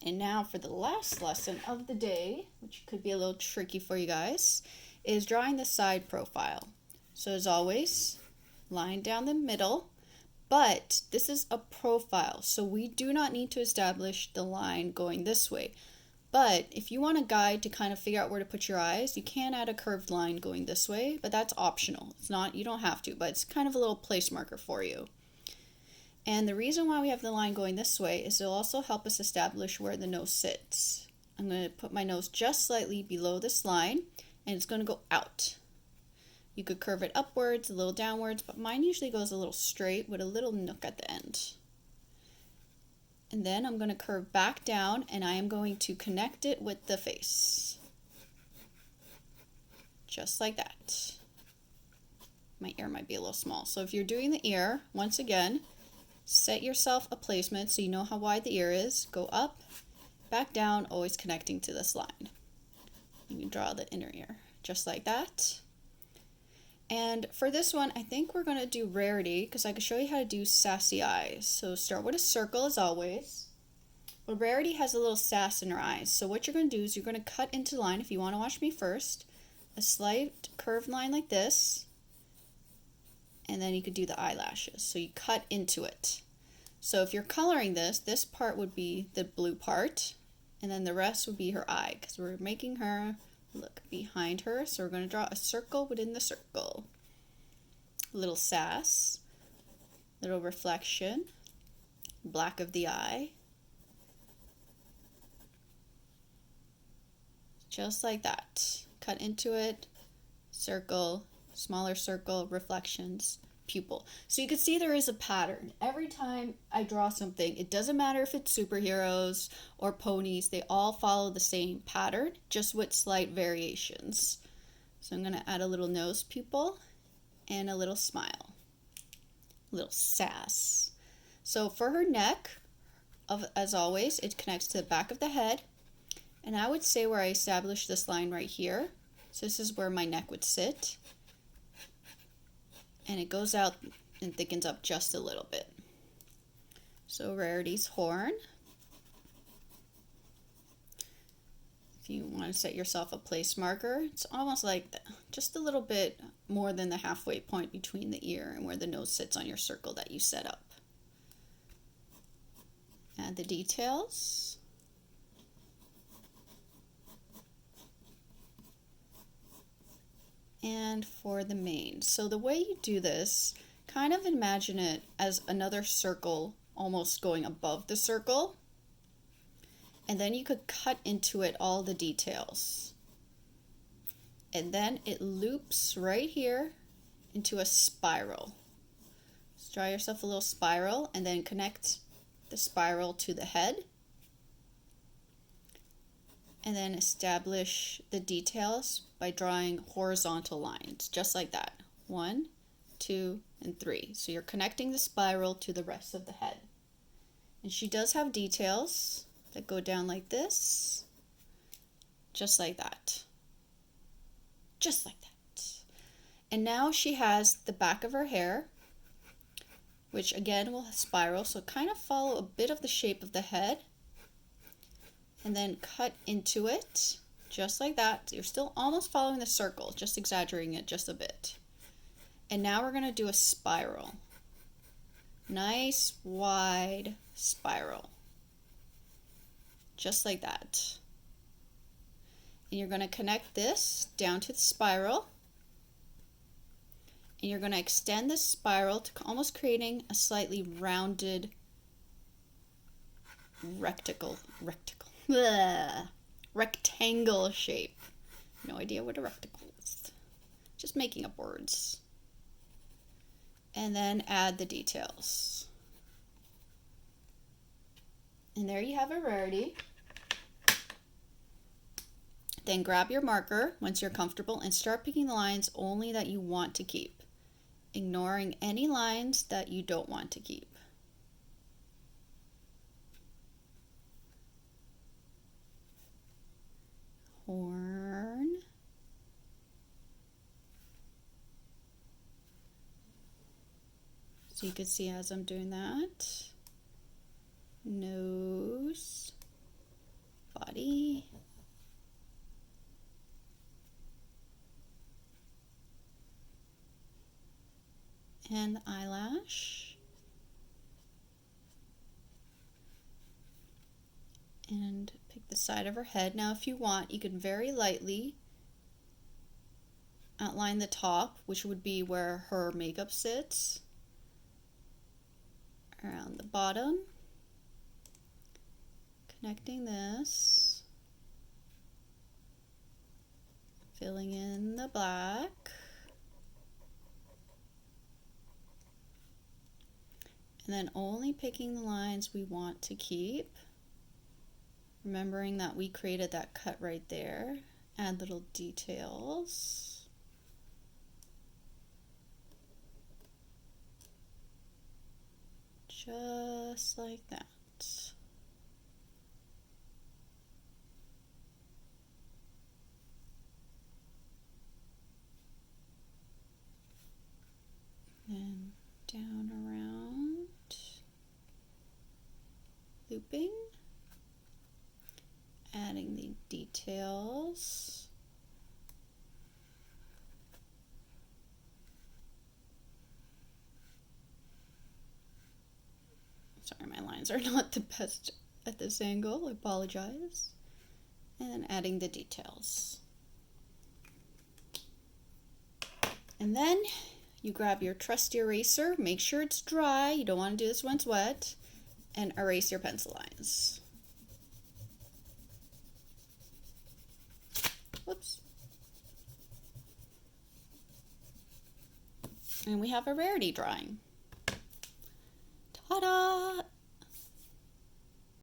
And now for the last lesson of the day, which could be a little tricky for you guys, is drawing the side profile. So as always, line down the middle, but this is a profile, so we do not need to establish the line going this way. But if you want a guide to kind of figure out where to put your eyes, you can add a curved line going this way, but that's optional. It's not, you don't have to, but it's kind of a little place marker for you. And the reason why we have the line going this way is it'll also help us establish where the nose sits. I'm going to put my nose just slightly below this line, and it's going to go out. You could curve it upwards, a little downwards, but mine usually goes a little straight with a little nook at the end. And then I'm going to curve back down, and I am going to connect it with the face. Just like that. My ear might be a little small. So if you're doing the ear, once again, set yourself a placement so you know how wide the ear is. Go up, back down, always connecting to this line. You can draw the inner ear, just like that. And for this one, I think we're going to do Rarity because I can show you how to do Sassy Eyes. So start with a circle as always. Well, Rarity has a little sass in her eyes. So what you're going to do is you're going to cut into line, if you want to watch me first, a slight curved line like this. And then you could do the eyelashes. So you cut into it. So if you're coloring this, this part would be the blue part, and then the rest would be her eye, because we're making her look behind her. So we're going to draw a circle within the circle. A little sass, little reflection, black of the eye. Just like that. Cut into it, circle, smaller circle, reflections, pupil. So you can see there is a pattern. Every time I draw something, it doesn't matter if it's superheroes or ponies, they all follow the same pattern, just with slight variations. So I'm going to add a little nose pupil and a little smile, a little sass. So for her neck, as always, it connects to the back of the head. And I would say where I established this line right here, so this is where my neck would sit. And it goes out and thickens up just a little bit. So Rarity's horn. If you want to set yourself a place marker, it's almost like just a little bit more than the halfway point between the ear and where the nose sits on your circle that you set up. Add the details. And for the mane. So the way you do this, kind of imagine it as another circle almost going above the circle. And then you could cut into it all the details. And then it loops right here into a spiral. So draw yourself a little spiral and then connect the spiral to the head. And then establish the details by drawing horizontal lines, just like that. 1, 2, and 3. So you're connecting the spiral to the rest of the head. And she does have details that go down like this, just like that. Just like that. And now she has the back of her hair, which again will spiral, so kind of follow a bit of the shape of the head. And then cut into it, just like that. You're still almost following the circle, just exaggerating it just a bit. And now we're going to do a spiral. Nice, wide spiral. Just like that. And you're going to connect this down to the spiral. And you're going to extend the spiral to almost creating a slightly rounded rectangle shape. No idea what a rectangle is. Just making up words. And then add the details. And there you have a Rarity. Then grab your marker once you're comfortable and start picking the lines only that you want to keep, ignoring any lines that you don't want to keep. Horn. So you can see as I'm doing that. Nose. and the eyelash. And pick the side of her head. Now if you want, you can very lightly outline the top, which would be where her makeup sits, around the bottom, connecting this, filling in the black, and then only picking the lines we want to keep, remembering that we created that cut right there. Add little details. Just like that. And down around, looping, adding the details. Sorry, my lines are not the best at this angle, I apologize. And then adding the details. And then you grab your trusty eraser, make sure it's dry, you don't want to do this when it's wet, and erase your pencil lines. Whoops. And we have a Rarity drawing. Ta-da!